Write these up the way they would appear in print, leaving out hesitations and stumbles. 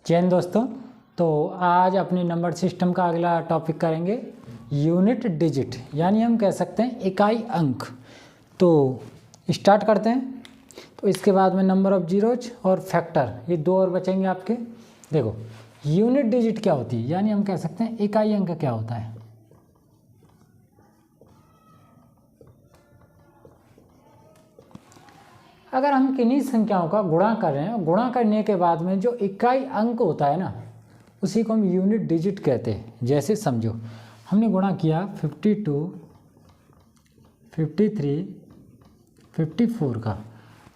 जैन दोस्तों, तो आज अपने नंबर सिस्टम का अगला टॉपिक करेंगे यूनिट डिजिट, यानी हम कह सकते हैं इकाई अंक। तो स्टार्ट करते हैं। तो इसके बाद में नंबर ऑफ जीरोज और फैक्टर, ये दो और बचेंगे आपके। देखो यूनिट डिजिट क्या होती है, यानी हम कह सकते हैं इकाई अंक क्या होता है। अगर हम किन्हीं संख्याओं का गुणा कर रहे हैं, गुणा करने के बाद में जो इकाई अंक होता है ना, उसी को हम यूनिट डिजिट कहते हैं। जैसे समझो हमने गुणा किया 52, 53, 54 का,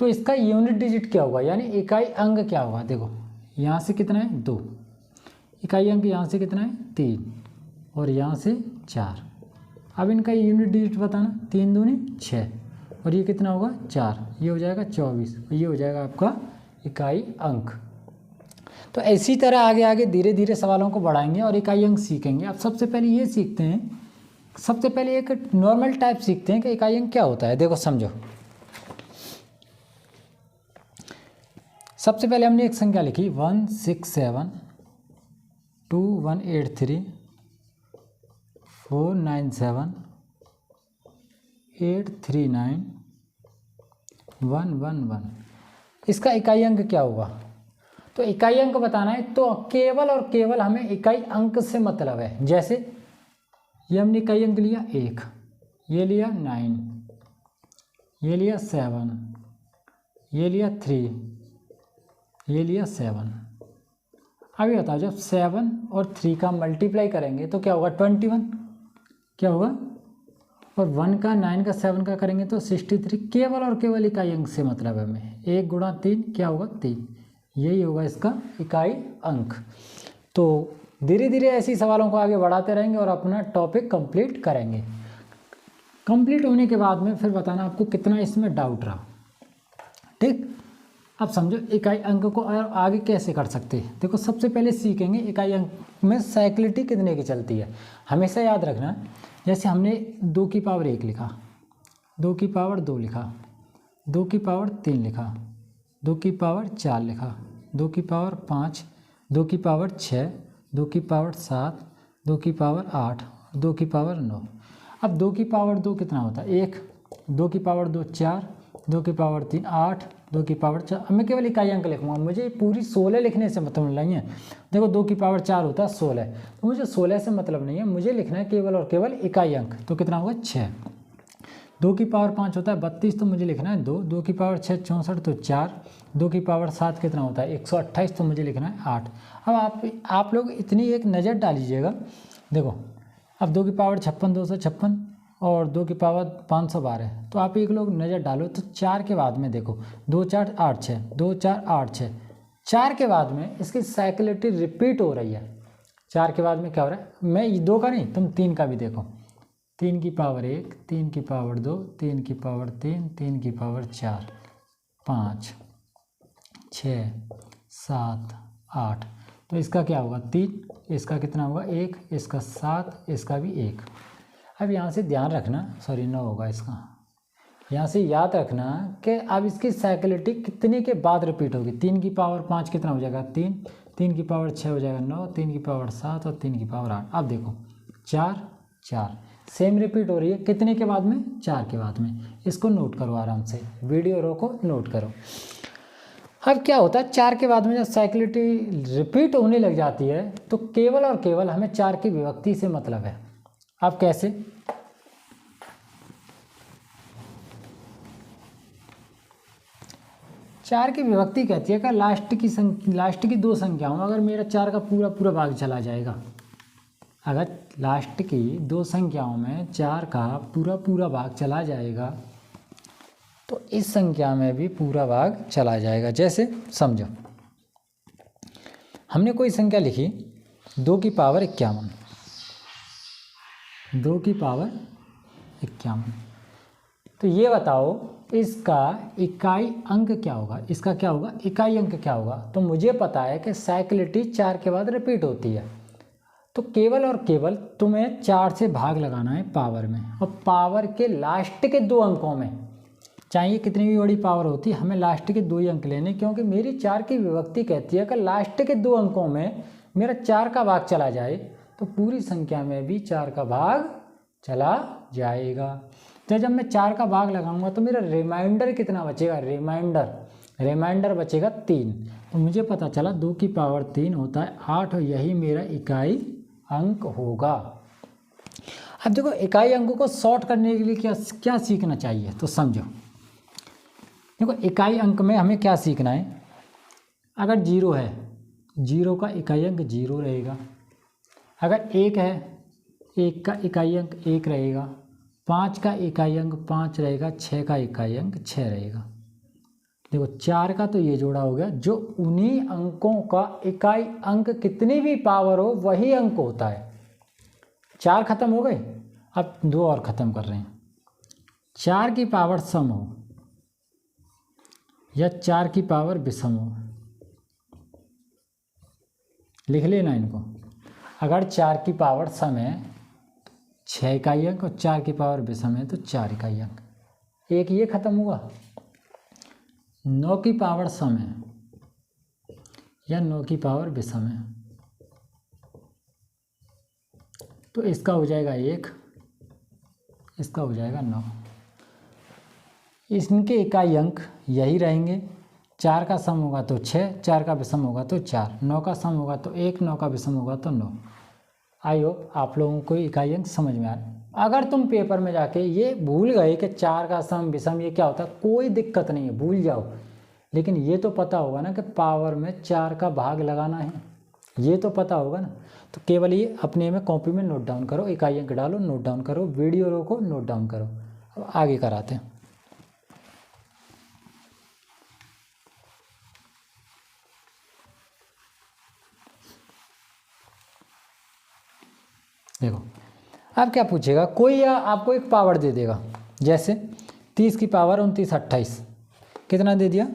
तो इसका यूनिट डिजिट क्या होगा, यानी इकाई अंक क्या होगा। देखो यहाँ से कितना है 2, इकाई अंक यहाँ से कितना है 3 और यहाँ से 4। अब इनका यूनिट डिजिट बताना, 3 दूनी 6 और ये कितना होगा 4, ये हो जाएगा 24 और ये हो जाएगा आपका इकाई अंक। तो इसी तरह आगे आगे धीरे धीरे सवालों को बढ़ाएंगे और इकाई अंक सीखेंगे। अब सबसे पहले ये सीखते हैं, सबसे पहले एक नॉर्मल टाइप सीखते हैं कि इकाई अंक क्या होता है। देखो समझो, सबसे पहले हमने एक संख्या लिखी 167218348391111। इसका इकाई अंक क्या होगा। तो इकाई अंक बताना है तो केवल और केवल हमें इकाई अंक से मतलब है। जैसे ये हमने इकाई अंक लिया 1, ये लिया 9, ये लिया 7, ये लिया 3, ये लिया 7। अभी बताओ जब 7 और 3 का मल्टीप्लाई करेंगे तो क्या होगा 21, क्या होगा, और 1 का 9 का 7 का करेंगे तो 63। केवल और केवल इकाई अंक से मतलब है हमें। 1 गुणा 3 क्या होगा 3, यही होगा इसका इकाई अंक। तो धीरे धीरे ऐसी सवालों को आगे बढ़ाते रहेंगे और अपना टॉपिक कंप्लीट करेंगे। कंप्लीट होने के बाद में फिर बताना आपको कितना इसमें डाउट रहा। ठीक, अब समझो इकाई अंक को और आगे कैसे कर सकते हैं। देखो सबसे पहले सीखेंगे इकाई अंक में साइक्लिटी कितने की चलती है। हमेशा याद रखना, जैसे हमने 2 की पावर 1 लिखा, 2 की पावर 2 लिखा, 2 की पावर 3 लिखा, 2 की पावर 4 लिखा, 2 की पावर 5, 2 की पावर 6, 2 की पावर 7, 2 की पावर 8, 2 की पावर 9। अब 2 की पावर 2 कितना होता है 1, 2 की पावर 2 4, 2 की पावर 3 8, 2 की पावर 4। अब मैं केवल इकाई अंक लिखूँगा, मुझे पूरी 16 लिखने से मतलब नहीं है। देखो 2 की पावर 4 होता है 16, तो मुझे 16 से मतलब नहीं है, मुझे लिखना है केवल और केवल इकाई अंक। तो कितना होगा 6। 2 की पावर 5 होता है 32, तो मुझे लिखना है 2। 2 की पावर 6 64, तो 4। 2 की पावर 7 कितना होता है 128, तो मुझे लिखना है 8। अब आप लोग इतनी एक नज़र डालीजिएगा। देखो अब 2 की पावर 56 256 और 2 की पावर 512, तो आप एक लोग नज़र डालो तो 4 के बाद में देखो 2 4 8 6, 2 4 8 6, 4 के बाद में इसकी साइक्लिटी रिपीट हो रही है। 4 के बाद में क्या हो रहा है, मैं 2 का नहीं तुम 3 का भी देखो, 3 की पावर 1, 3 की पावर 2, 3 की पावर 3, 3 की पावर 4, 5 6 7 8। तो इसका क्या होगा 3, इसका कितना होगा 1, इसका 7, इसका भी 1। अब यहाँ से ध्यान रखना, सॉरी 9 होगा इसका, यहाँ से याद रखना कि अब इसकी साइक्लिटी कितने के बाद रिपीट होगी। 3 की पावर 5 कितना हो जाएगा 3, 3 की पावर 6 हो जाएगा 9, 3 की पावर 7 और 3 की पावर 8। अब देखो 4 4 सेम रिपीट हो रही है, कितने के बाद में 4 के बाद में। इसको नोट करो आराम से, वीडियो रोको नोट करो। अब क्या होता है 4 के बाद में जब साइक्लिटी रिपीट होने लग जाती है तो केवल और केवल हमें 4 की विभक्ति से मतलब है। अब कैसे, 4 की विभक्ति कहती है कि लास्ट की 2 संख्याओं में अगर मेरा 4 का पूरा पूरा भाग चला जाएगा, अगर लास्ट की 2 संख्याओं में 4 का पूरा पूरा भाग चला जाएगा तो इस संख्या में भी पूरा भाग चला जाएगा। जैसे समझो हमने कोई संख्या लिखी 2 की पावर 51, 2 की पावर 51, तो ये बताओ इसका इकाई अंक क्या होगा, इसका क्या होगा इकाई अंक क्या होगा। तो मुझे पता है कि साइक्लिटी 4 के बाद रिपीट होती है, तो केवल और केवल तुम्हें 4 से भाग लगाना है पावर में, और पावर के लास्ट के 2 अंकों में चाहिए कितनी भी बड़ी पावर होती, हमें लास्ट के 2 ही अंक लेने, क्योंकि मेरी 4 की विभक्ति कहती है कि लास्ट के 2 अंकों में मेरा 4 का भाग चला जाए तो पूरी संख्या में भी 4 का भाग चला जाएगा। तो जब मैं 4 का भाग लगाऊंगा तो मेरा रिमाइंडर कितना बचेगा, रिमाइंडर बचेगा 3। तो मुझे पता चला 2 की पावर 3 होता है 8 और यही मेरा इकाई अंक होगा। अब देखो इकाई अंकों को शॉर्ट करने के लिए क्या क्या सीखना चाहिए, तो समझो। देखो इकाई अंक में हमें क्या सीखना है, अगर 0 है 0 का इकाई अंक 0 रहेगा, अगर 1 है 1 का इकाई अंक 1 रहेगा, 5 का इकाई अंक 5 रहेगा, 6 का इकाई अंक 6 रहेगा। देखो 4 का तो ये जोड़ा हो गया, जो उन्हीं अंकों का इकाई अंक कितनी भी पावर हो वही अंक होता है। 4 खत्म हो गए, अब 2 और ख़त्म कर रहे हैं। 4 की पावर सम हो या 4 की पावर विषम हो, लिख लेना इनको। अगर 4 की पावर सम है 6 इकाई अंक और 4 की पावर विषम है तो 4 इकाई अंक। एक ये खत्म हुआ। 9 की पावर सम है या 9 की पावर विषम है तो इसका हो जाएगा 1, इसका हो जाएगा 9। इनके इकाई अंक यही रहेंगे। 4 का सम होगा तो 6, 4 का विषम होगा तो 4, 9 का सम होगा तो 1, 9 का विषम होगा तो 9। आई होप आप लोगों को इकाई अंक समझ में आ रहा है। अगर तुम पेपर में जाके ये भूल गए कि 4 का सम विषम ये क्या होता है, कोई दिक्कत नहीं है, भूल जाओ, लेकिन ये तो पता होगा ना कि पावर में 4 का भाग लगाना है, ये तो पता होगा ना। तो केवल ये अपने में कॉपी में नोट डाउन करो, इकाई अंक डालो, नोट डाउन करो, वीडियो रोको, नोट डाउन करो। अब आगे कराते हैं। देखो अब क्या पूछेगा, कोई या आपको एक पावर दे देगा, जैसे 30 की पावर 29 28, कितना दे दिया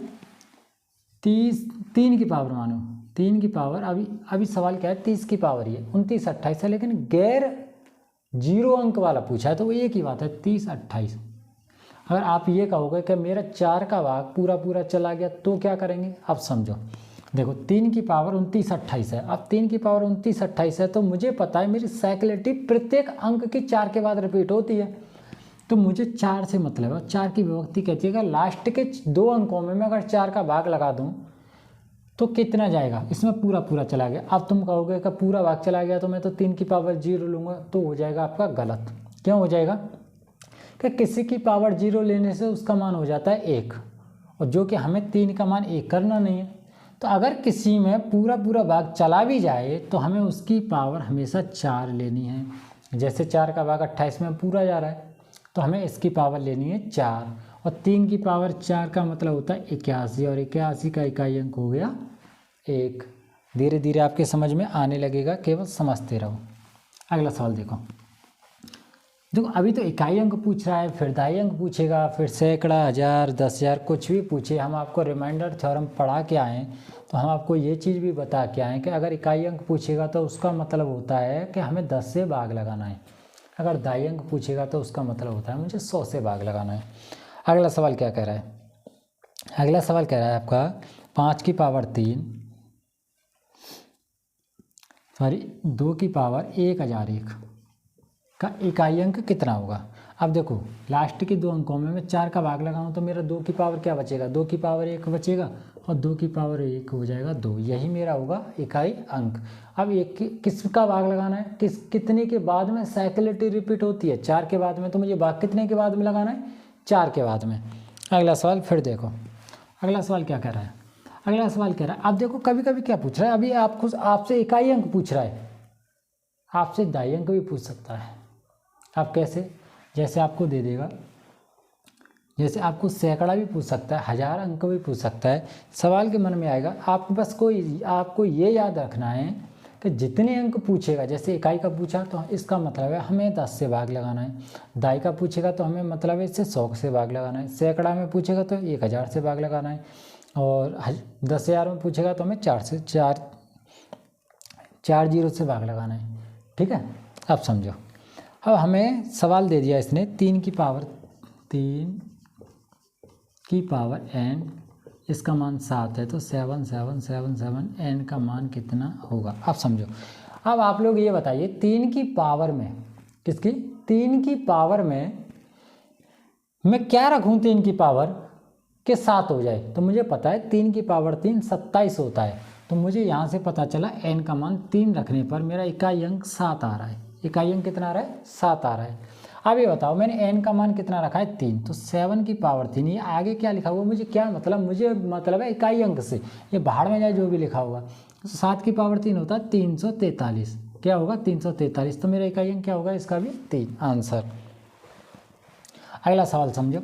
3 की पावर, मानो 3 की पावर। अभी सवाल क्या है, 30 की पावर ये 29 28 है, लेकिन गैर 0 अंक वाला पूछा है, तो वो एक ही बात है 30 28। अगर आप ये कहोगे कि मेरा 4 का भाग पूरा पूरा चला गया तो क्या करेंगे, अब समझो। देखो 3 की पावर 29 28 है, अब 3 की पावर 29 28 है तो मुझे पता है मेरी साइक्लिटी प्रत्येक अंक की 4 के बाद रिपीट होती है, तो मुझे 4 से मतलब है। 4 की विभक्ति कहती है कि लास्ट के 2 अंकों में मैं अगर 4 का भाग लगा दूं तो कितना जाएगा, इसमें पूरा पूरा चला गया। अब तुम कहोगे कि पूरा भाग चला गया तो मैं तो 3 की पावर 0 लूँगा, तो हो जाएगा आपका गलत। क्यों हो जाएगा कि किसी की पावर 0 लेने से उसका मान हो जाता है 1, और जो कि हमें 3 का मान 1 करना नहीं है। तो अगर किसी में पूरा पूरा भाग चला भी जाए तो हमें उसकी पावर हमेशा 4 लेनी है। जैसे 4 का भाग 28 में पूरा जा रहा है तो हमें इसकी पावर लेनी है 4, और 3 की पावर 4 का मतलब होता है 81, और 81 का इकाई अंक हो गया 1। धीरे धीरे आपके समझ में आने लगेगा, केवल समझते रहो। अगला सवाल देखो अभी तो इकाई अंक पूछ रहा है, फिर दाई अंक पूछेगा, फिर सैकड़ा, हज़ार, 10,000, कुछ भी पूछे। हम आपको रिमाइंडर थ्योरम पढ़ा के आए, तो हम आपको ये चीज़ भी बता के आए कि अगर इकाई अंक पूछेगा तो उसका मतलब होता है कि हमें 10 से भाग लगाना है, अगर दाई अंक पूछेगा तो उसका मतलब होता है मुझे 100 से भाग लगाना है। अगला सवाल क्या कह रहा है, अगला सवाल कह रहा है आपका 5 की पावर 3 सॉरी 2 की पावर 1001 का इकाई अंक कितना होगा। अब देखो लास्ट के 2 अंकों में मैं 4 का भाग लगाऊं तो मेरा 2 की पावर क्या बचेगा, 2 की पावर 1 बचेगा, और 2 की पावर 1 हो जाएगा 2, यही मेरा होगा इकाई अंक। अब एक किसका भाग लगाना है, कितने के बाद में साइक्लिटी रिपीट होती है, 4 के बाद में, तो मुझे भाग कितने के बाद में लगाना है, 4 के बाद में। अगला सवाल फिर देखो, अगला सवाल क्या कह रहा है, अगला सवाल कह रहा है, अब देखो कभी कभी क्या पूछ रहा है, अभी आपसे इकाई अंक पूछ रहा है, आपसे दाई अंक भी पूछ सकता है। आप कैसे, जैसे आपको दे देगा, जैसे आपको सैकड़ा भी पूछ सकता है, 1000 अंक भी पूछ सकता है। सवाल के मन में आएगा, आपको बस आपको ये याद रखना है कि जितने अंक पूछेगा, जैसे इकाई का पूछा तो इसका मतलब है हमें 10 से भाग लगाना है, दाई का पूछेगा तो हमें मतलब है इससे 100 से भाग लगाना है, सैकड़ा में पूछेगा तो 1000 से भाग लगाना है, और 10,000 में पूछेगा तो हमें 4 जीरो से भाग लगाना है। ठीक है, अब समझो। अब हमें सवाल दे दिया इसने 3 की पावर 3 की पावर n, इसका मान 7 है तो 7 7 7 7 n का मान कितना होगा। अब समझो, अब आप लोग ये बताइए 3 की पावर में, किसकी 3 की पावर में मैं क्या रखूँ 3 की पावर के 7 हो जाए। तो मुझे पता है 3 की पावर 3 27 होता है। तो मुझे यहाँ से पता चला n का मान 3 रखने पर मेरा इकाई अंक 7 आ रहा है। इकाई अंक कितना आ रहा है, 7 आ रहा है। अब ये बताओ मैंने n का मान कितना रखा है 3, तो 7 की पावर 3। ये आगे क्या लिखा हुआ मुझे क्या मतलब, मुझे मतलब है इकाई अंक से, ये बाहर में जाए जो भी लिखा हुआ। तो 7 की पावर 3 होता है 343। क्या होगा 343, तो मेरा इकाई अंक क्या होगा इसका भी 3, आंसर। अगला सवाल समझो,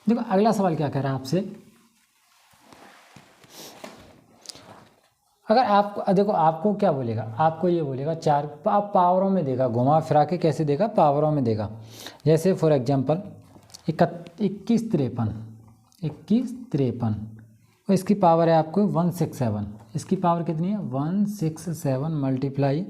देखो अगला सवाल क्या कह रहा है आपसे। अगर आप देखो आपको क्या बोलेगा, आपको ये बोलेगा 4 पावरों में देगा, घुमा फिरा के कैसे देगा, पावरों में देगा। जैसे फॉर एग्जांपल 21 53 और इसकी पावर है आपको 167। इसकी पावर कितनी है 167 मल्टीप्लाई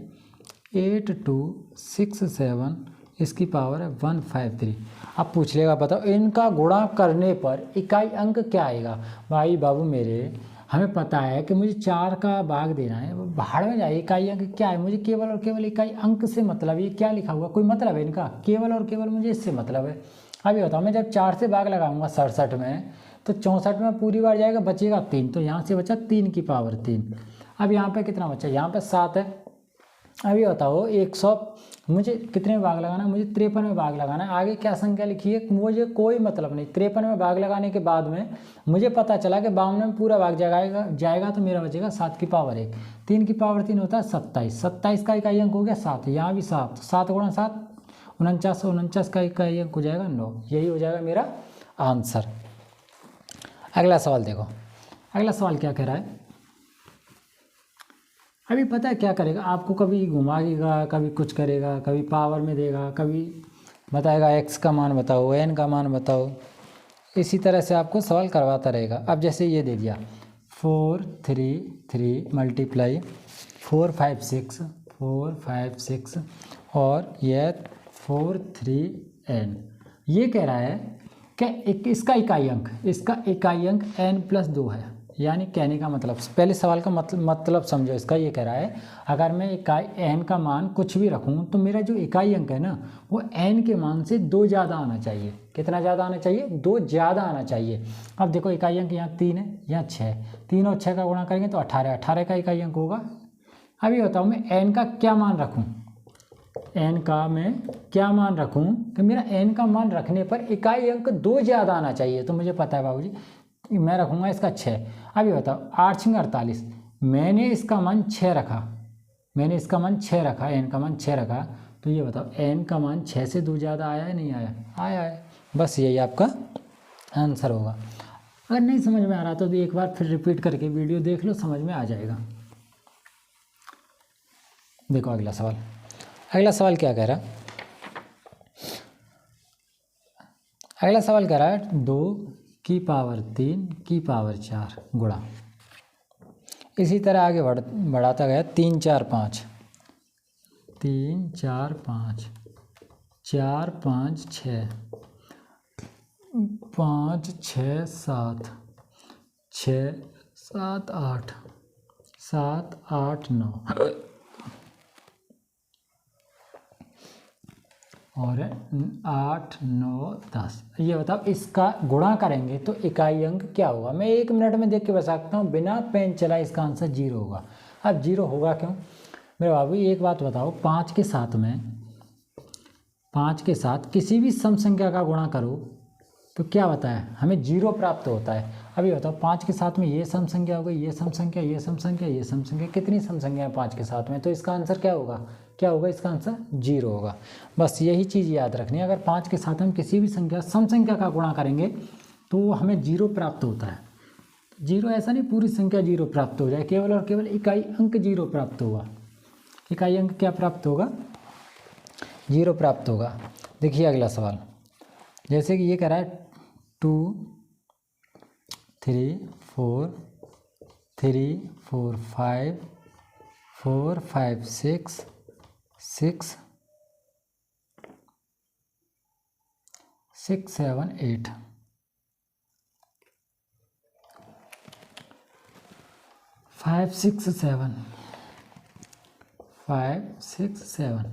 8267, इसकी पावर है 153। अब पूछ लेगा बताओ इनका गुणा करने पर इकाई अंक क्या आएगा। भाई बाबू मेरे, हमें पता है कि मुझे 4 का भाग देना है, बाहर में जाए इकाई अंक क्या है, मुझे केवल और केवल इकाई अंक से मतलब। ये क्या लिखा हुआ, कोई मतलब है इनका, केवल और केवल मुझे इससे मतलब है। अभी बताओ मैं जब 4 से भाग लगाऊंगा 67 में, तो 64 में पूरी बार जाएगा, बचेगा 3, तो यहाँ से बचा 3 की पावर 3। अब यहाँ पे कितना बचा, यहाँ पे 7 है। अभी बताओ 100 मुझे कितने में भाग लगाना है, मुझे 53 में भाग लगाना है। आगे क्या संख्या लिखी है मुझे कोई मतलब नहीं। 53 में भाग लगाने के बाद में मुझे पता चला कि 52 में पूरा भाग जाएगा तो मेरा बचेगा 7 की पावर 1। 3 की पावर 3 होता है 27। 27 का इकाई अंक हो गया 7, यहाँ भी 7, 7 गुणा 7 49, 49 का इकाई अंक हो जाएगा 9। यही हो जाएगा मेरा आंसर। अगला सवाल देखो, अगला सवाल क्या कह रहा है। अभी पता है क्या करेगा, आपको कभी घुमाएगा, कभी कुछ करेगा, कभी पावर में देगा, कभी बताएगा x का मान बताओ, n का मान बताओ। इसी तरह से आपको सवाल करवाता रहेगा। अब जैसे ये दे दिया 4 3 3 मल्टीप्लाई 4 5 6 4 5 6 और यह 4 3 n। ये कह रहा है कि इसका इकाई अंक n+2 है। यानी कहने का मतलब, पहले सवाल का मतलब समझो इसका। ये कह रहा है अगर मैं इकाई n का मान कुछ भी रखूं तो मेरा जो इकाई अंक है ना वो n के मान से 2 ज़्यादा आना चाहिए। कितना ज़्यादा आना चाहिए, 2 ज़्यादा आना चाहिए। अब देखो इकाई अंक यहाँ 3 है, यहाँ 6, 3 और 6 का गुणा करेंगे तो 18, 18 का इकाई अंक होगा। अभी बताओ मैं n का क्या मान रखूँ, n का मैं क्या मान रखूँ कि मेरा n का मान रखने पर इकाई अंक 2 ज़्यादा आना चाहिए। तो मुझे पता है बाबूजी, मैं रखूँगा इसका 6। अभी बताओ 8 6 48, मैंने इसका मान 6 रखा, मैंने इसका मान 6 रखा, n का मान 6 रखा। तो ये बताओ n का मान 6 से 2 ज़्यादा आया है नहीं आया, आया है। बस यही आपका आंसर होगा। अगर नहीं समझ में आ रहा तो एक बार फिर रिपीट करके वीडियो देख लो, समझ में आ जाएगा। देखो अगला सवाल, अगला सवाल क्या कह रहा, अगला सवाल कह रहा है 2 की पावर 3 की पावर 4 गुणा। इसी तरह आगे बढ़ाता गया 3 4 5 3 4 5 4 5 6 5 6 7 6 7 8 7 8 9 और 8 9 10। ये बताओ इसका गुणा करेंगे तो इकाई अंक क्या होगा। मैं 1 मिनट में देख के बता सकता हूँ, बिना पेन चलाए इसका आंसर 0 होगा। अब 0 होगा क्यों मेरे बाबू, एक बात बताओ, 5 के साथ में 5 के साथ किसी भी सम संख्या का गुणा करो तो क्या बताया हमें 0 प्राप्त होता है। अभी बताओ 5 के साथ में ये सम संख्या हो गई, ये सम संख्या, ये सम संख्या, ये सम संख्या, कितनी सम संख्या है 5 के साथ में, तो इसका आंसर क्या होगा, क्या होगा, इसका आंसर 0 होगा। बस यही चीज़ याद रखनी है, अगर 5 के साथ हम किसी भी संख्या सम संख्या का गुणा करेंगे तो हमें 0 प्राप्त होता है। 0 ऐसा नहीं पूरी संख्या 0 प्राप्त हो जाए, केवल और केवल इकाई अंक 0 प्राप्त होगा। इकाई अंक क्या प्राप्त होगा, 0 प्राप्त होगा। देखिए अगला सवाल, जैसे कि ये कह रहा है 2 3 4 3 4 5 4 5 6 6 6 7 8 5 6 7 5 6 7।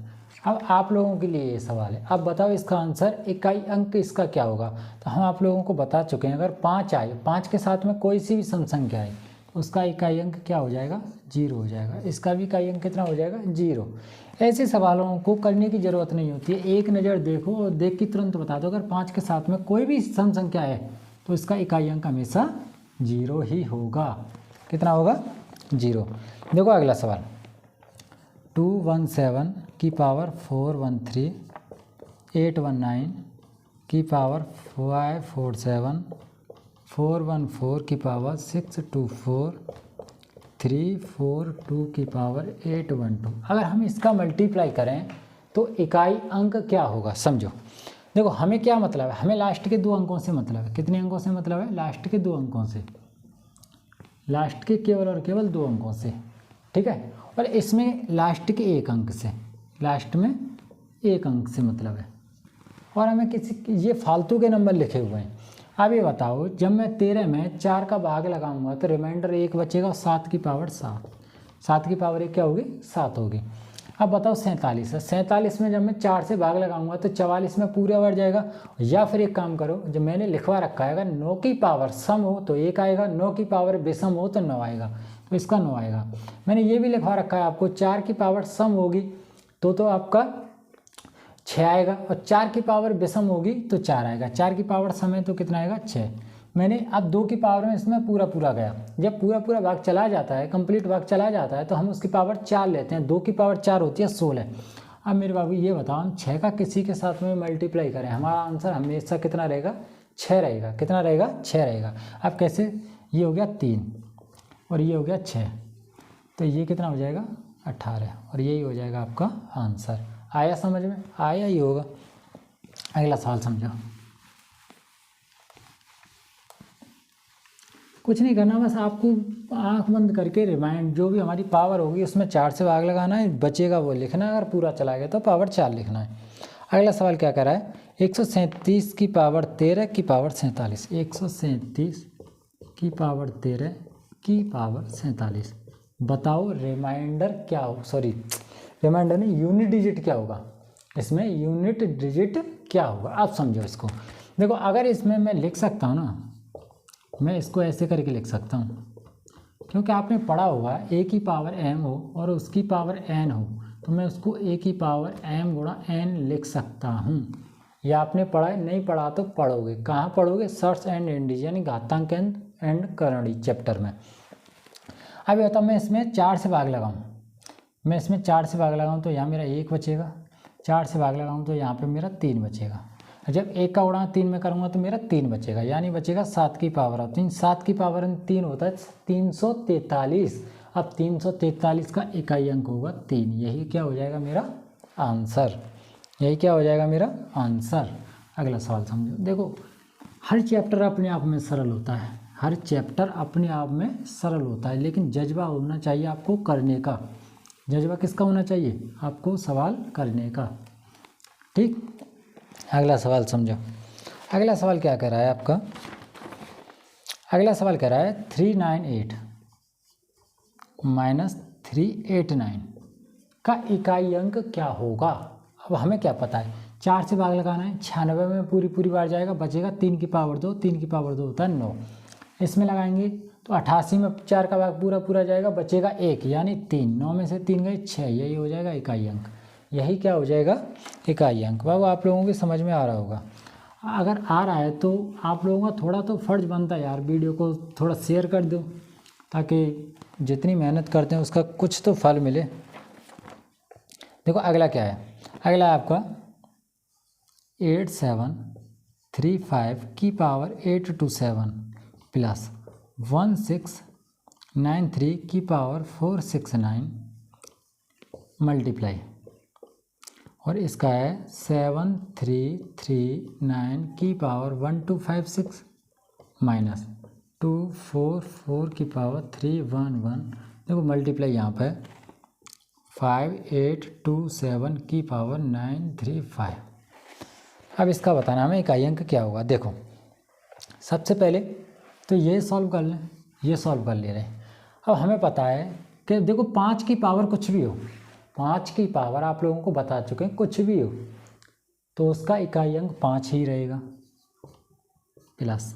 अब आप लोगों के लिए ये सवाल है, अब बताओ इसका आंसर इकाई अंक इसका क्या होगा। तो हम आप लोगों को बता चुके हैं, अगर 5 आए, 5 के साथ में कोई सी भी सम संख्या आए तो उसका इकाई अंक क्या हो जाएगा, 0 हो जाएगा। इसका भी इकाई अंक कितना हो जाएगा, 0। ऐसे सवालों को करने की ज़रूरत नहीं होती है, एक नज़र देखो और देख के तुरंत बता दो। अगर 5 के साथ में कोई भी सम संख्या है तो इसका इकाई अंक हमेशा 0 ही होगा। कितना होगा, 0। देखो अगला सवाल, 217 की पावर 413 819 की पावर 547 414 की पावर 624 342 की पावर 812। अगर हम इसका मल्टीप्लाई करें तो इकाई अंक क्या होगा, समझो। देखो हमें क्या मतलब है, हमें लास्ट के 2 अंकों से मतलब है। कितने अंकों से मतलब है, लास्ट के 2 अंकों से, लास्ट के केवल और केवल 2 अंकों से, ठीक है। और इसमें लास्ट के 1 अंक से, लास्ट में 1 अंक से मतलब है। और हमें ये फालतू के नंबर लिखे हुए हैं। अब ये बताओ, जब मैं 13 में 4 का भाग लगाऊंगा तो रिमाइंडर 1 बचेगा और 7 की पावर 7, 7 की पावर 1 क्या होगी, 7 होगी। अब बताओ 47 है, 47 में जब मैं 4 से भाग लगाऊंगा तो 44 में पूरा बढ़ जाएगा। या फिर एक काम करो, जब मैंने लिखवा रखा है, अगर 9 की पावर सम हो तो 1 आएगा, 9 की पावर विषम हो तो 9 आएगा, तो इसका 9 आएगा। मैंने ये भी लिखवा रखा है आपको, 4 की पावर सम होगी तो आपका 6 आएगा, और 4 की पावर विषम होगी तो 4 आएगा। 4 की पावर सम है तो कितना आएगा, 6। मैंने अब 2 की पावर में इसमें पूरा पूरा गया। जब पूरा पूरा भाग चला जाता है, कंप्लीट भाग चला जाता है, तो हम उसकी पावर 4 लेते हैं। 2 की पावर 4 होती है 16। अब मेरे बाबू ये बताओ, हम 6 का किसी के साथ में मल्टीप्लाई करें, हमारा आंसर हमेशा कितना रहेगा, 6 रहेगा। कितना रहेगा, 6 रहेगा। अब कैसे, ये हो गया 3 और ये हो गया 6, तो ये कितना हो जाएगा, 18, और यही हो जाएगा आपका आंसर। आया समझ में, आया ही होगा। अगला सवाल समझो। कुछ नहीं करना, बस आपको आंख बंद करके रिमाइंड, जो भी हमारी पावर होगी उसमें 4 से भाग लगाना है, बचेगा वो लिखना है, अगर पूरा चला गया तो पावर 4 लिखना है। अगला सवाल क्या कर रहा है, 137 की पावर 13 की पावर 47, 137 की पावर 13 की पावर 47। बताओ रिमाइंडर क्या हो, सॉरी रिमाइंडर नहीं, यूनिट डिजिट क्या होगा, इसमें यूनिट डिजिट क्या होगा। आप समझो इसको। देखो अगर इसमें मैं लिख सकता हूँ ना, मैं इसको ऐसे करके लिख सकता हूँ, क्योंकि आपने पढ़ा हुआ है a की पावर m हो और उसकी पावर n हो, तो मैं उसको a की पावर m गुणा n लिख सकता हूँ। ये आपने पढ़ा है, नहीं पढ़ा तो पढ़ोगे। कहाँ पढ़ोगे, सर्च एंड इंडिज यानी घातांक एंड करणी चैप्टर में। अब बताओ, मैं इसमें 4 से भाग लगाऊँ, मैं इसमें 4 से भाग लगाऊँ तो यहाँ मेरा 1 बचेगा, 4 से भाग लगाऊँ तो यहाँ पे मेरा 3 बचेगा। जब 1 का गुणा 3 में करूँगा तो मेरा 3 बचेगा, यानी बचेगा 7 की पावर ऑफ 3। 7 की पावर 3 होता है 343। अब 343 का इकाई अंक होगा 3। यही क्या हो जाएगा मेरा आंसर, यही क्या हो जाएगा मेरा आंसर। अगला सवाल समझो। देखो हर चैप्टर अपने आप में सरल होता है, हर चैप्टर अपने आप में सरल होता है, लेकिन जज्बा होना चाहिए आपको करने का। जज्बा किसका होना चाहिए, आपको सवाल करने का, ठीक। अगला सवाल समझो। अगला सवाल क्या कह रहा है आपका, अगला सवाल कह रहा है 398 माइनस 389 का इकाई अंक क्या होगा। अब हमें क्या पता है, 4 से भाग लगाना है, 96 में पूरी पूरी बार जाएगा, बचेगा 3 की पावर 2, 3 की पावर 2 होता है 9। इसमें लगाएंगे तो 88 में 4 का भाग पूरा पूरा जाएगा, बचेगा 1 यानी 3। 9 में से 3 गए 6, यही हो जाएगा इकाई अंक। यही क्या हो जाएगा इकाई अंक। बाबू आप लोगों की समझ में आ रहा होगा। अगर आ रहा है तो आप लोगों का थोड़ा तो फ़र्ज़ बनता है यार, वीडियो को थोड़ा शेयर कर दो, ताकि जितनी मेहनत करते हैं उसका कुछ तो फल मिले। देखो अगला क्या है, अगला है आपका 8735 की पावर 827 प्लस 1693 की पावर 469 मल्टीप्लाई, और इसका है 7339 की पावर 1256 माइनस 244 की पावर 311। देखो मल्टीप्लाई यहाँ पे 5827 की पावर 935। अब इसका बताना हमें इकाई अंक क्या होगा। देखो सबसे पहले तो ये सॉल्व कर लें, ये सॉल्व कर ले रहे हैं। अब हमें पता है कि देखो 5 की पावर कुछ भी हो, 5 की पावर आप लोगों को बता चुके हैं, कुछ भी हो तो उसका इकाई अंक 5 ही रहेगा, प्लस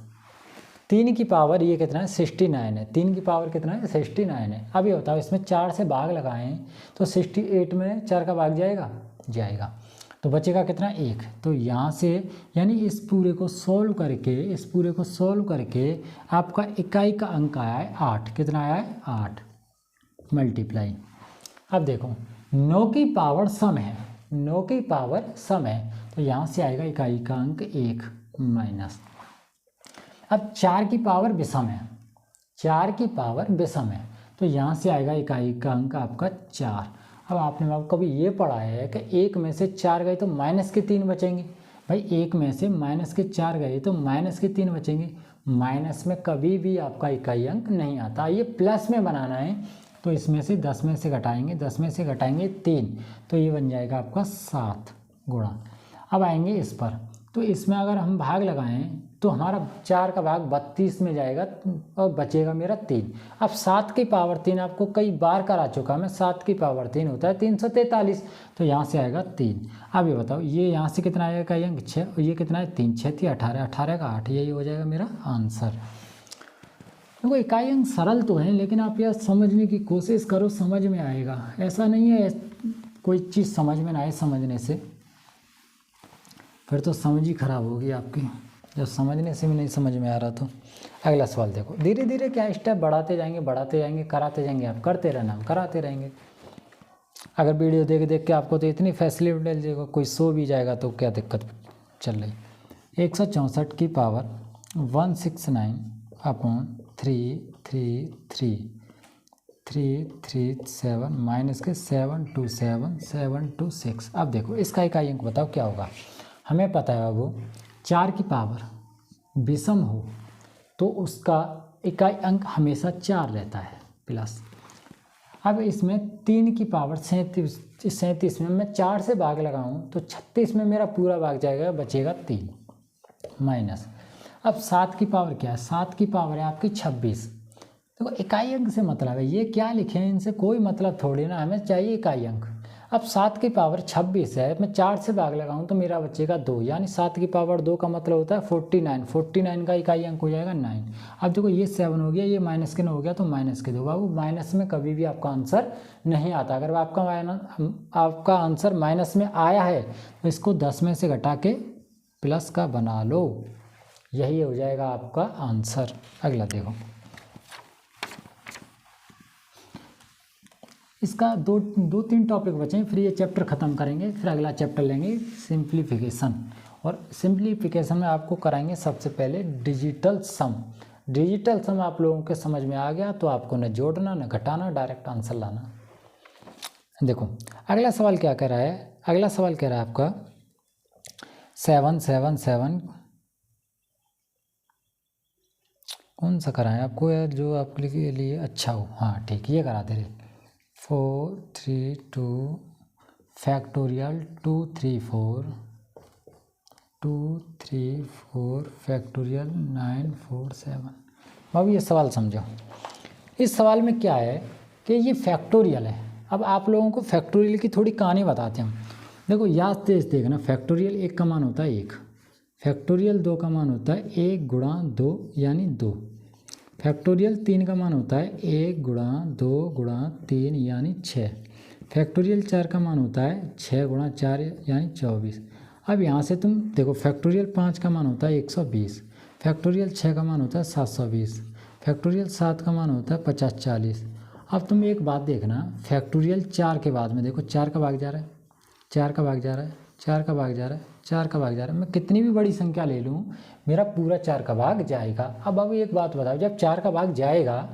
3 की पावर ये कितना है 69 है, 3 की पावर कितना है 69 है। अब ये बताओ इसमें 4 से भाग लगाएं तो 68 में 4 का भाग जाएगा, जाएगा, तो बचेगा कितना 1। तो यहाँ से यानी इस पूरे को सॉल्व करके, इस पूरे को सॉल्व करके आपका इकाई का अंक आया है 8। कितना आया है 8 मल्टीप्लाई। अब देखो 9 की पावर सम है, 9 की पावर सम है, तो यहाँ से आएगा इकाई का अंक 1 माइनस। अब 4 की पावर विषम है, 4 की पावर विषम है, तो यहाँ से आएगा इकाई का अंक आपका 4। अब आपने कभी ये पढ़ा है कि 1 में से 4 गए तो माइनस के 3 बचेंगे। भाई 1 में से माइनस के 4 गए तो माइनस के 3 बचेंगे। माइनस में कभी भी आपका इकाई अंक नहीं आता। ये प्लस में बनाना है तो इसमें से 10 में से घटाएंगे, 10 में से घटाएंगे 3, तो ये बन जाएगा आपका 7 गुणा। अब आएंगे इस पर, तो इसमें अगर हम भाग लगाएं तो हमारा 4 का भाग 32 में जाएगा और बचेगा मेरा 3। अब 7 की पावर 3 आपको कई बार करा चुका मैं, 7 की पावर 3 होता है 343, तो यहाँ से आएगा 3। अब ये बताओ ये यहाँ से कितना आएगा इकाई अंक 6, और ये कितना है 3, 6 18, 18 का 8, यही हो जाएगा मेरा आंसर। देखो इकाई अंक सरल तो है लेकिन आप यह समझने की कोशिश करो, समझ में आएगा। ऐसा नहीं है कोई चीज़ समझ में ना आए समझने से, फिर तो समझ ही खराब होगी आपकी, जब समझने से भी नहीं समझ में आ रहा। तो अगला सवाल देखो, धीरे धीरे क्या स्टेप बढ़ाते जाएंगे, बढ़ाते जाएंगे, कराते जाएंगे, आप करते रहना, हम कराते रहेंगे। अगर वीडियो देख देख के आपको तो इतनी फैसिलिटी मिल जाएगा, कोई सो भी जाएगा तो क्या दिक्कत चल रही। 164 की पावर 169/333 माइनस के 727 अब देखो इसका इकाई अंक बताओ क्या होगा। हमें पता है बाबू 4 की पावर विषम हो तो उसका इकाई अंक हमेशा 4 रहता है प्लस। अब इसमें 3 की पावर 37 में मैं 4 से भाग लगाऊं तो 36 में मेरा पूरा भाग जाएगा, बचेगा 3 माइनस। अब 7 की पावर क्या है, 7 की पावर है आपकी 26। तो इकाई अंक से मतलब है, ये क्या लिखे हैं इनसे कोई मतलब थोड़ी ना, हमें चाहिए इकाई अंक। अब 7 की पावर 26 है, मैं 4 से भाग लगाऊं तो मेरा बचेगा 2, यानी 7 की पावर 2 का मतलब होता है 49, 49 का इकाई अंक हो जाएगा 9। अब देखो ये 7 हो गया, ये माइनस के 9 हो गया तो माइनस के 2। बाबू माइनस में कभी भी आपका आंसर नहीं आता। अगर आपका आंसर माइनस में आया है तो इसको 10 में से घटा के प्लस का बना लो, यही हो जाएगा आपका आंसर। अगला देखो, इसका दो तीन टॉपिक बचे हैं, फिर ये चैप्टर ख़त्म करेंगे, फिर अगला चैप्टर लेंगे सिंप्लीफिकेशन। और सिंप्लीफिकेशन में आपको कराएंगे सबसे पहले डिजिटल सम। डिजिटल सम आप लोगों के समझ में आ गया तो आपको न जोड़ना न घटाना, डायरेक्ट आंसर लाना। देखो अगला सवाल क्या कह रहा है, अगला सवाल कह रहा है आपका 777 कौन सा कराएं आपको यार जो आपके लिए अच्छा हो। हाँ ठीक, ये करा दे रहे 432 फैक्टोरियल 234 फैक्टोरियल 947। अब ये सवाल समझो, इस सवाल में क्या है कि ये फैक्टोरियल है। अब आप लोगों को फैक्टोरियल की थोड़ी कहानी बताते हैं हम। देखो याद तेज देखना, फैक्टोरियल 1 का मान होता है 1, फैक्टोरियल 2 का मान होता है 1 गुणा 2 यानी 2, फैक्टोरियल 3 का मान होता है 1 गुणा 2 गुणा 3 यानी 6, फैक्टोरियल 4 का मान होता है 6 गुणा 4 यानी 24। अब यहाँ से तुम देखो फैक्टोरियल 5 का मान होता है 120, फैक्टोरियल 6 का मान होता है 720, फैक्टोरियल 7 का मान होता है 50-40। अब तुम एक बात देखना, फैक्टोरियल 4 के बाद में देखो 4 का भाग जा रहा है, 4 का भाग जा रहा है, 4 का भाग जा रहा है, 4 का भाग जा रहा है। मैं कितनी भी बड़ी संख्या ले लूँ मेरा पूरा 4 का भाग जाएगा। अब एक बात बताओ, जब 4 का भाग जाएगा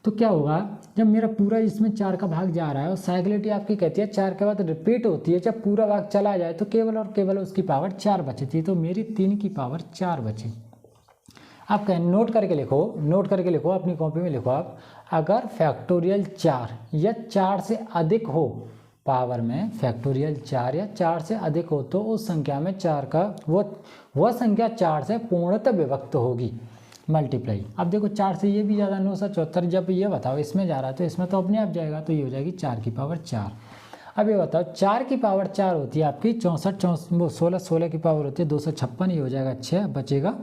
तो क्या होगा, जब मेरा पूरा इसमें 4 का भाग जा रहा है और साइक्लिटी आपकी कहती है 4 के बाद रिपीट होती है, जब पूरा भाग चला जाए तो केवल और केवल उसकी पावर 4 बचती है, तो मेरी 3 की पावर 4 बची। आप कहें नोट करके लिखो, नोट करके लिखो, अपनी कॉपी में लिखो आप, अगर फैक्टोरियल 4 या 4 से अधिक हो पावर में फैक्टोरियल 4 या 4 से अधिक हो तो उस संख्या में 4 का वह संख्या 4 से पूर्णतः विभक्त होगी, मल्टीप्लाई। अब देखो 4 से ये भी ज़्यादा 974, जब ये बताओ इसमें जा रहा है तो इसमें तो अपने आप जाएगा, तो ये हो जाएगी 4 की पावर 4। अब ये बताओ 4 की पावर 4 होती है आपकी 64, 16 की पावर होती है 256, ये हो जाएगा 6, बचेगा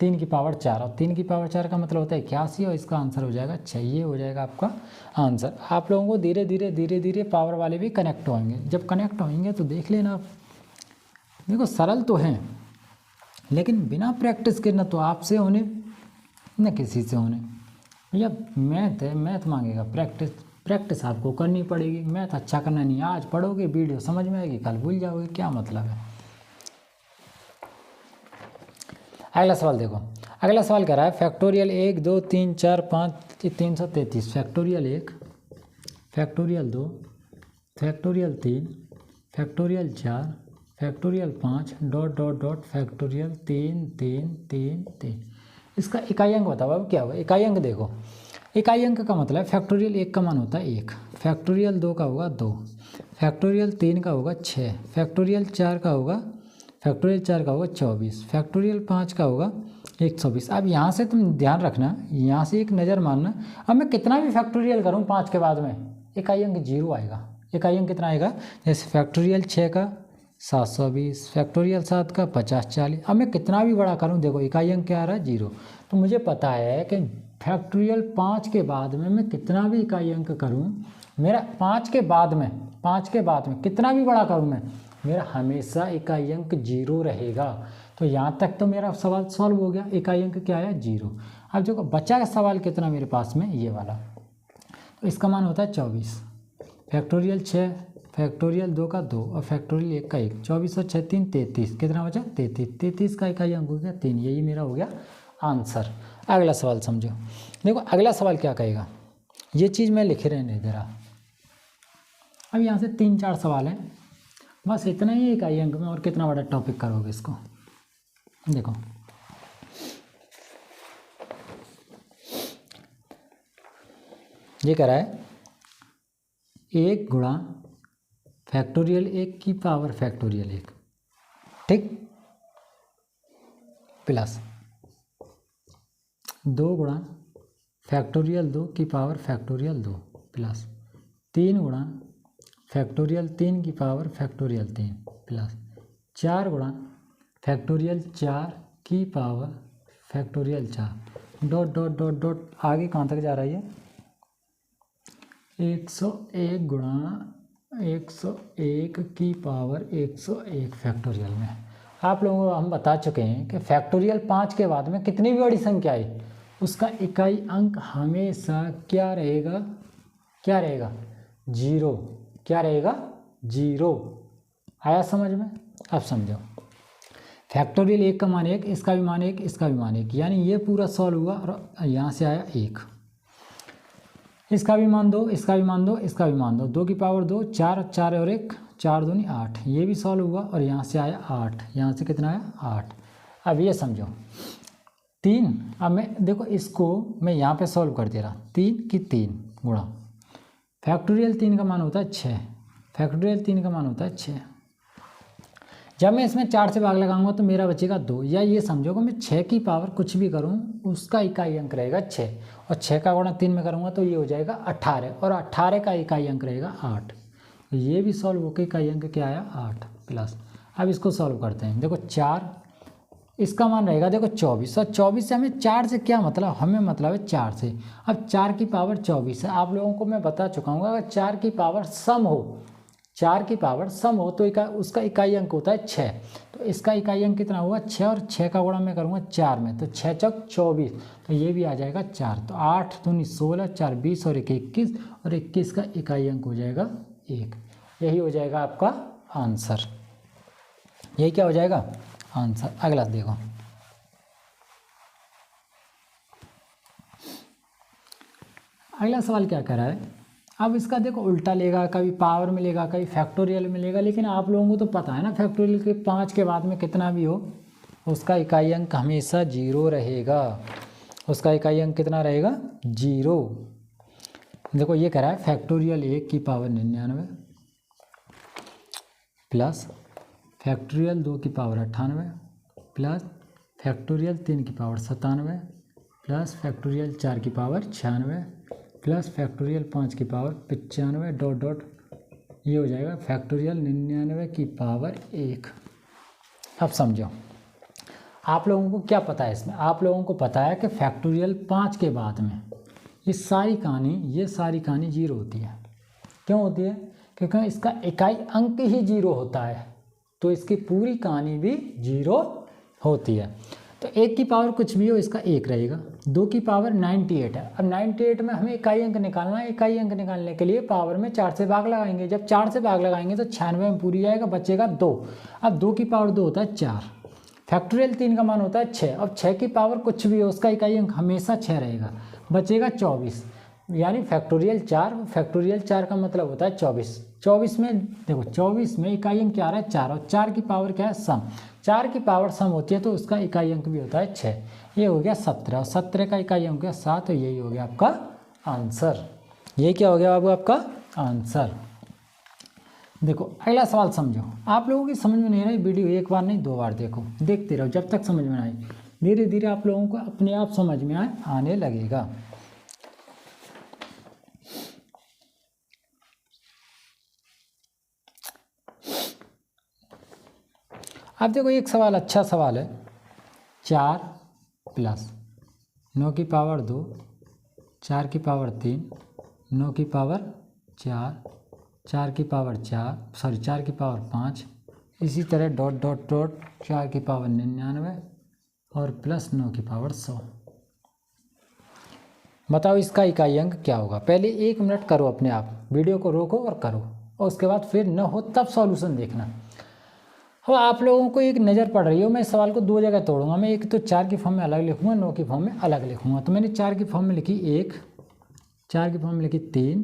3 की पावर 4, और 3 की पावर 4 का मतलब होता है 81, और इसका आंसर हो जाएगा 6। ये हो जाएगा आपका आंसर। आप लोगों को धीरे धीरे पावर वाले भी कनेक्ट होंगे। जब कनेक्ट होंगे तो देख लेना आप, देखो सरल तो हैं लेकिन बिना प्रैक्टिस के ना तो आपसे होने न किसी से होने। भैया मैथ है, मैथ मांगेगा प्रैक्टिस आपको करनी पड़ेगी। मैथ अच्छा करना नहीं, आज पढ़ोगे वीडियो समझ में आएगी, कल भूल जाओगे, क्या मतलब है। अगला सवाल देखो, अगला सवाल कह रहा है factorial 1 2 3 4 5 333, factorial 1, factorial 2, factorial 3, factorial 4, factorial 5 dot dot dot factorial 3 3 3 3। इसका इकाई अंक बताओ। अब क्या होगा इकाई अंक, देखो इकाई अंक का मतलब फैक्टोरियल 1 का मान होता है 1, फैक्टोरियल 2 का होगा 2, फैक्टोरियल 3 का होगा 6, फैक्टोरियल 4 का होगा 24, फैक्टोरियल 5 का होगा 120। अब यहाँ से तुम ध्यान रखना, यहाँ से एक नज़र मारना, अब मैं कितना भी फैक्टोरियल करूँ 5 के बाद में इकाई अंक 0 आएगा। इकाई अंक कितना आएगा, जैसे फैक्टोरियल 6 का 720, फैक्टोरियल 7 का 50 40। अब मैं कितना भी बड़ा करूँ देखो इकाई अंक क्या आ रहा है 0। तो मुझे पता है कि फैक्टोरियल 5 के बाद में मैं कितना भी इकाई अंक करूँ, मेरा 5 के बाद में कितना भी बड़ा करूँ मैं, मेरा हमेशा इकाई अंक 0 रहेगा। तो यहाँ तक तो मेरा सवाल सॉल्व हो गया, इकाई अंक क्या है 0। अब देखो बचा का सवाल कितना मेरे पास में, ये वाला, तो इसका मान होता है 24, फैक्टोरियल 6, फैक्टोरियल 2 का 2 और फैक्टोरियल 1 का 1, 24 और 6 3 33, कितना बचा 33 का इकाई अंक हो गया 3। यही मेरा हो गया आंसर। अगला सवाल समझो, देखो अगला सवाल क्या कहेगा, ये चीज़ मैं लिखे रहने दे रहा। अब यहाँ से 3-4 सवाल हैं, बस इतना ही इकाई अंक में, और कितना बड़ा टॉपिक करोगे इसको। देखो ये कह रहा है 1 गुणा फैक्टोरियल 1 की पावर फैक्टोरियल 1, ठीक, प्लस 2 गुणा फैक्टोरियल 2 की पावर फैक्टोरियल 2, प्लस 3 गुणा फैक्टोरियल 3 की पावर फैक्टोरियल 3, प्लस 4 गुणा फैक्टोरियल 4 की power factorial 4 dot dot dot dot. आगे कहाँ तक जा रही है, 101 गुणा 101 की पावर 101 फैक्टोरियल में। आप लोगों को हम बता चुके हैं कि फैक्टोरियल 5 के बाद में कितनी भी बड़ी संख्या आई उसका इकाई अंक हमेशा क्या रहेगा, 0। क्या रहेगा 0। आया समझ में। अब समझो फैक्टोरियल 1 का मान 1, इसका भी मान 1, इसका भी मान 1, यानी ये पूरा सॉल्व हुआ और यहाँ से आया 1, इसका भी मान 2, इसका भी मान 2, इसका भी मान 2, 2 की पावर 2, 4 4 और 1 4 दूनी 8, ये भी सॉल्व हुआ और यहाँ से आया 8, यहाँ से कितना आया 8। अब ये समझो 3, अब मैं देखो इसको मैं यहाँ पे सॉल्व कर दे रहा, 3 की 3 गुणा फैक्टोरियल 3 का मान होता है 6, फैक्टोरियल 3 का मान होता है 6। जब मैं इसमें 4 से भाग लगाऊंगा तो मेरा बचेगा 2, या ये समझो कि मैं 6 की पावर कुछ भी करूं उसका इकाई अंक रहेगा 6, और 6 का गुणा 3 में करूंगा तो ये हो जाएगा 18, और 18 का इकाई अंक रहेगा 8। तो ये भी सॉल्व होकर इकाई अंक क्या आया 8 प्लस। अब इसको सॉल्व करते हैं, देखो 4, इसका मान रहेगा देखो 24, और 24 से हमें 4 से क्या मतलब, हमें मतलब है 4 से। अब 4 की पावर 24 है, आप लोगों को मैं बता चुका हूँ अगर 4 की पावर सम हो, 4 की पावर सम हो तो उसका इकाई अंक होता है 6। तो इसका इकाई अंक कितना हुआ 6, और 6 का गुणा मैं करूँगा 4 में, तो 6 चौक 24, तो ये भी आ जाएगा 4। तो 8 दूनी 16, 4 20 और 1 21, और 21 का इकाई अंक हो जाएगा 1। यही हो जाएगा आपका आंसर, यही क्या हो जाएगा आंसर। अगला देखो, अगला सवाल क्या कह रहा है। अब इसका देखो उल्टा लेगा, कभी पावर में लेगा, कभी फैक्टोरियल में लेगा, लेकिन आप लोगों को तो पता है ना फैक्टोरियल के 5 के बाद में कितना भी हो उसका इकाई अंक हमेशा 0 रहेगा, उसका इकाई अंक कितना रहेगा 0। देखो ये कह रहा है फैक्टोरियल 1 की पावर 99, प्लस फैक्टोरियल 2 की पावर 98 प्लस फैक्टोरियल 3 की पावर 97 प्लस फैक्टोरियल 4 की पावर 96 प्लस फैक्टोरियल 5 की पावर 95 डॉट डॉट ये हो जाएगा फैक्टोरियल 99 की पावर 1। अब समझो आप लोगों को क्या पता है इसमें, आप लोगों को पता है कि फैक्टोरियल 5 के बाद में ये सारी कहानी जीरो होती है। क्यों होती है? क्योंकि इसका इकाई अंक ही जीरो होता है, तो इसकी पूरी कहानी भी जीरो होती है। तो 1 की पावर कुछ भी हो इसका 1 रहेगा। 2 की पावर 98 है। अब 98 में हमें इकाई अंक निकालना है। इकाई अंक निकालने के लिए पावर में 4 से भाग लगाएंगे। जब 4 से भाग लगाएंगे तो 96 में पूरी जाएगा, बचेगा 2। अब 2 की पावर 2 होता है 4। फैक्टोरियल 3 का मान होता है 6। अब 6 की पावर कुछ भी हो उसका इकाई अंक हमेशा 6 रहेगा, बचेगा 24। यानी फैक्टोरियल 4 का मतलब होता है 24। 24 में देखो 24 में इकाई अंक क्या आ रहा है 4, और 4 की पावर क्या है सम। 4 की पावर सम होती है तो उसका इकाई अंक भी होता है 6। ये हो गया 17 और 17 का इकाई अंक है 7, तो यही हो गया आपका आंसर। ये क्या हो गया बाबू आपका आंसर। देखो अगला सवाल समझो। आप लोगों की समझ में नहीं रही वीडियो एक बार नहीं 2 बार देखो, देखते रहो जब तक समझ में आए। धीरे धीरे आप लोगों को अपने आप समझ में आने लगेगा। अब देखो एक सवाल अच्छा सवाल है। 4 प्लस 9 की पावर 2, 4 की पावर 3, 9 की पावर 4, 4 की पावर 4 की पावर 5, इसी तरह डॉट डॉट डॉट 4 की पावर 99 और प्लस 9 की पावर 100। बताओ इसका इकाई अंक क्या होगा। पहले 1 मिनट करो अपने आप, वीडियो को रोको और करो, और उसके बाद फिर न हो तब सॉल्यूशन देखना। अब आप लोगों को एक नज़र पड़ रही हो, मैं इस सवाल को 2 जगह तोड़ूंगा। मैं एक तो 4 की फॉर्म में अलग लिखूंगा, 9 की फॉर्म में अलग लिखूंगा। तो मैंने 4 की फॉर्म में लिखी 1, 4 की फॉर्म में लिखी 3,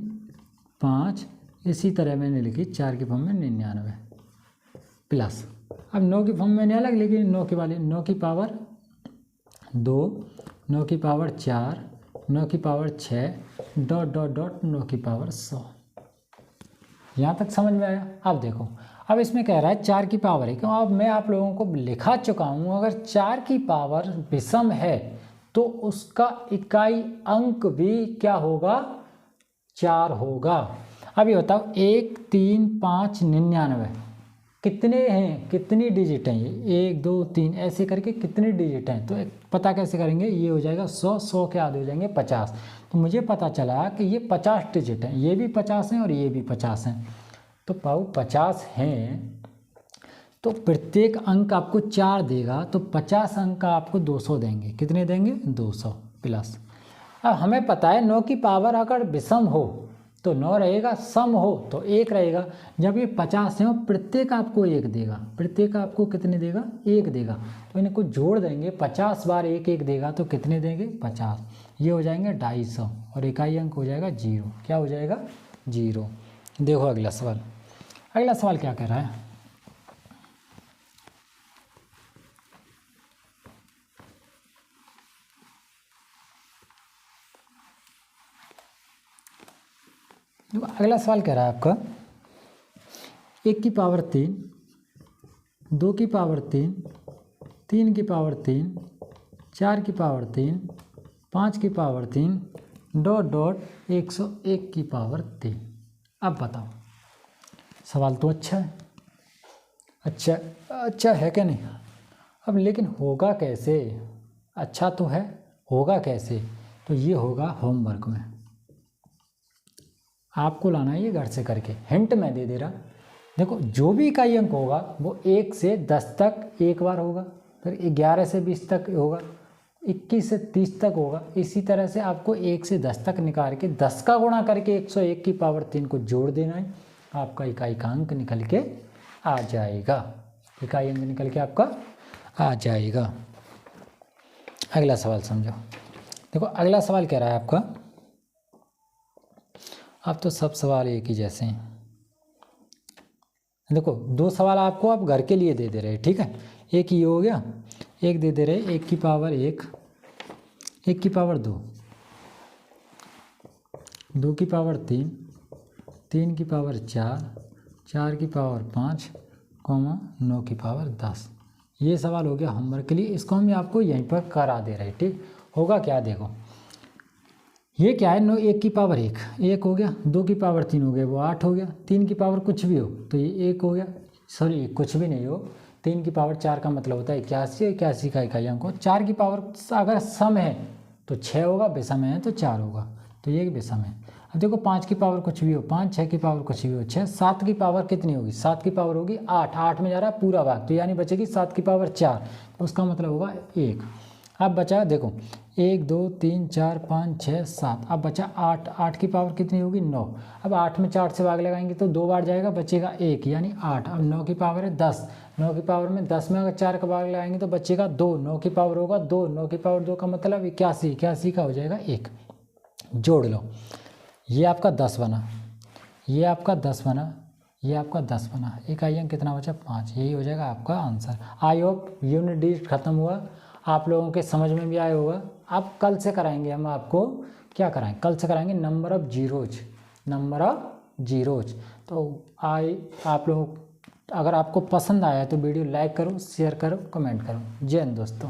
5, इसी तरह मैंने लिखी 4 की फॉर्म में 99 प्लस। अब 9 की फॉर्म में मैंने अलग लिखी 9 की पावर 2, 9 की पावर 4, 9 की पावर 6 डॉट डॉट डॉट 9 की पावर 100। यहाँ तक समझ में आया। अब देखो अब इसमें कह रहा है 4 की पावर है, क्यों अब मैं आप लोगों को लिखा चुका हूँ अगर 4 की पावर विषम है तो उसका इकाई अंक भी क्या होगा 4 होगा। अब ये बताओ 1, 3, 5, 99 कितने हैं, कितनी डिजिट हैं ये 1, 2, 3 ऐसे करके कितने डिजिट हैं। तो पता कैसे करेंगे, ये हो जाएगा 100, 100 के आधे हो जाएंगे 50। तो मुझे पता चला कि ये 50 डिजिट हैं, ये भी 50 हैं और ये भी 50 हैं। तो पाऊ 50 हैं तो प्रत्येक अंक आपको 4 देगा, तो 50 अंक का आपको 200 देंगे। कितने देंगे 200 प्लस। अब हमें पता है 9 की पावर अगर विषम हो तो 9 रहेगा, सम हो तो 1 रहेगा। जब ये 50 है प्रत्येक आपको 1 देगा, प्रत्येक आपको कितने देगा 1 देगा। तो इनको जोड़ देंगे, 50 बार 1 1 देगा तो कितने देंगे 50। ये हो जाएंगे 250 और इकाई अंक हो जाएगा 0। क्या हो जाएगा 0। देखो अगला सवाल, अगला सवाल क्या कह रहा है। अगला सवाल कह रहा है आपका 1 की पावर 3, 2 की पावर 3, 3 की पावर 3, 4 की पावर 3, 5 की पावर 3 डॉट डॉट 101 की पावर 3। अब बताओ सवाल तो अच्छा है, अच्छा है क्या नहीं। अब लेकिन होगा कैसे, अच्छा तो है, होगा कैसे। तो ये होगा होमवर्क में, आपको लाना है ये घर से करके। हिंट मैं दे दे रहा, देखो जो भी इकाई अंक होगा वो 1 से 10 तक एक बार होगा, फिर 11 से 20 तक होगा, 21 से 30 तक होगा। इसी तरह से आपको 1 से 10 तक निकाल के 10 का गुणा करके 101 की पावर 3 को जोड़ देना है, आपका इकाई का अंक निकल के आ जाएगा। इकाई अंक निकल के आपका आ जाएगा। अगला सवाल समझो। देखो अगला सवाल कह रहा है आपका, अब तो सब सवाल एक ही जैसे हैं। देखो 2 सवाल आपको आप घर के लिए दे दे रहे, ठीक है। एक ये हो गया, एक दे दे रहे 1 की पावर 1, 1 की पावर 2, 2 की पावर 3, 3 की पावर 4, 4 की पावर 5 9 की पावर 10। ये सवाल हो गया होमवर्क के लिए, इसको हम आपको यहीं पर करा दे रहे हैं। ठीक होगा क्या, देखो ये क्या है, 9 1 की पावर 1 हो गया, 2 की पावर 3 हो गया, वो 8 हो गया, 3 की पावर कुछ भी हो तो ये 1 हो गया, सॉरी कुछ भी नहीं हो, 3 की पावर 4 का मतलब होता है 81, 81 का इकाई अंक हो। 4 की पावर अगर सम है तो 6 होगा, विषम है तो 4 होगा, तो ये विषम है। अब देखो 5 की पावर कुछ भी हो 5, 6 की पावर कुछ भी हो 6, 7 की पावर कितनी होगी, 7 की पावर होगी 8, 8 में जा रहा है पूरा भाग, तो यानी बचेगी 7 की पावर 4, तो उसका मतलब होगा 1। अब बचा देखो 1 2 3 4 5 6 7, अब बचा 8, 8 की पावर कितनी होगी 9। अब 8 में 4 से भाग लगाएंगे तो 2 बार जाएगा, बचेगा 1 यानी 8। अब 9 की पावर है 10, 9 की पावर में 10 में अगर 4 का भाग लगाएंगे तो बचेगा 2, 9 की पावर होगा 2, 9 की पावर 2 का मतलब 81, 81 का हो जाएगा 1। जोड़ लो, ये आपका 10 बना, ये आपका 10 बना, ये आपका 10 बना, इकाई अंक कितना बचा 5, यही हो जाएगा आपका answer. I hope unit digit खत्म हुआ, आप लोगों के समझ में भी आया होगा। अब कल से कराएंगे हम आपको, क्या कराएंगे, कल से कराएंगे number of zeros, number of zeros. तो आप लोग अगर आपको पसंद आया तो वीडियो लाइक करो, शेयर करो, कमेंट करो। जय हिंद दोस्तों।